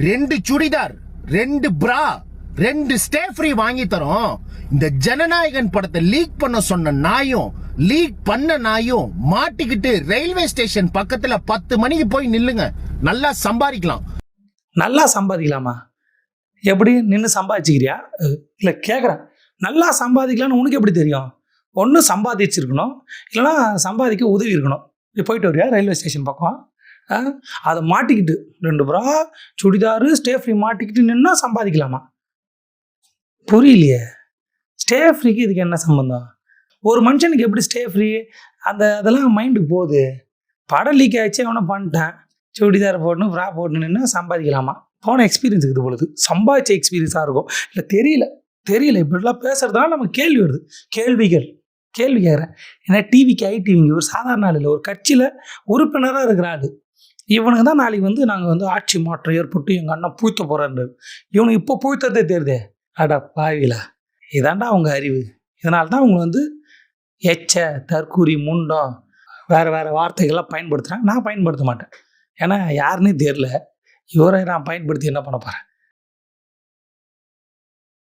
2 சுடிதார், 2 பிரா, 2 stay free வாங்கி தரோம். இந்த ஜனநாயகன் படத்தை லீக் பண்ண சொன்ன நாயும் லீக் பண்ண நாயும் மாட்டிக்கிட்டு ரயில்வே ஸ்டேஷன் பக்கத்துல 10 மணிக்கு போய் நில்லுங்க. நல்லா சம்பாதிக்கலாம். நல்லா சம்பாதிக்கலாமா? எப்படி நின்று சம்பாதிச்சுக்கிறியா? இல்லை கேட்குறேன். நல்லா சம்பாதிக்கலான்னு உனக்கு எப்படி தெரியும்? ஒன்று சம்பாதிச்சிருக்கணும், இல்லைனா சம்பாதிக்க உதவி இருக்கணும். நீ போயிட்டு வரியா ரயில்வே ஸ்டேஷன் பக்கம்? அதை மாட்டிக்கிட்டு 2 பிரா சுடிதாரு ஸ்டே ஃப்ரீ மாட்டிக்கிட்டு நின்னா சம்பாதிக்கலாமா? புரியலையே. ஸ்டே ஃப்ரீக்கு இதுக்கு என்ன சம்பந்தம்? ஒரு மனுஷனுக்கு எப்படி ஸ்டே ஃப்ரீ? அதெல்லாம் மைண்டுக்கு போகுது. படம் லீக் ஆகிடுச்சு, அவனை பண்ணிட்டேன். சுடிதார் போடணும், ஃப்ரா போடணும் நின்னா சம்பாதிக்கலாமா? போன எக்ஸ்பீரியன்ஸ் இருக்குது பொழுது, சம்பாதிச்ச எக்ஸ்பீரியன்ஸாக இருக்கும். இல்லை தெரியல இப்படிலாம் பேசுறதுனால நமக்கு கேள்வி வருது. கேள்வி கேட்குறேன். ஏன்னா டிவிக்கு ஐடிவிங்க ஒரு சாதாரண ஆள் இல்லை, ஒரு கட்சியில் உறுப்பினராக இருக்கிற ஆள். இவனுக்கு தான் நாளைக்கு நாங்கள் ஆட்சி மாற்றம் ஏற்பட்டு எங்கள் அண்ணன் பூத்த போகிறாரு. இவனுக்கு இப்போ பூத்ததே தெரியுதே. அடா பாவிலா, இதாண்டா அவங்க அறிவு. இதனால தான் அவங்க எச்ச, தற்கூரி, முண்டம், வேறு வார்த்தைகள்லாம் பயன்படுத்துகிறாங்க. நான் பயன்படுத்த மாட்டேன். ஏன்னா யாருன்னே தெரியல. இவரை நான் பயன்படுத்தி என்ன பண்ண போகிறேன்?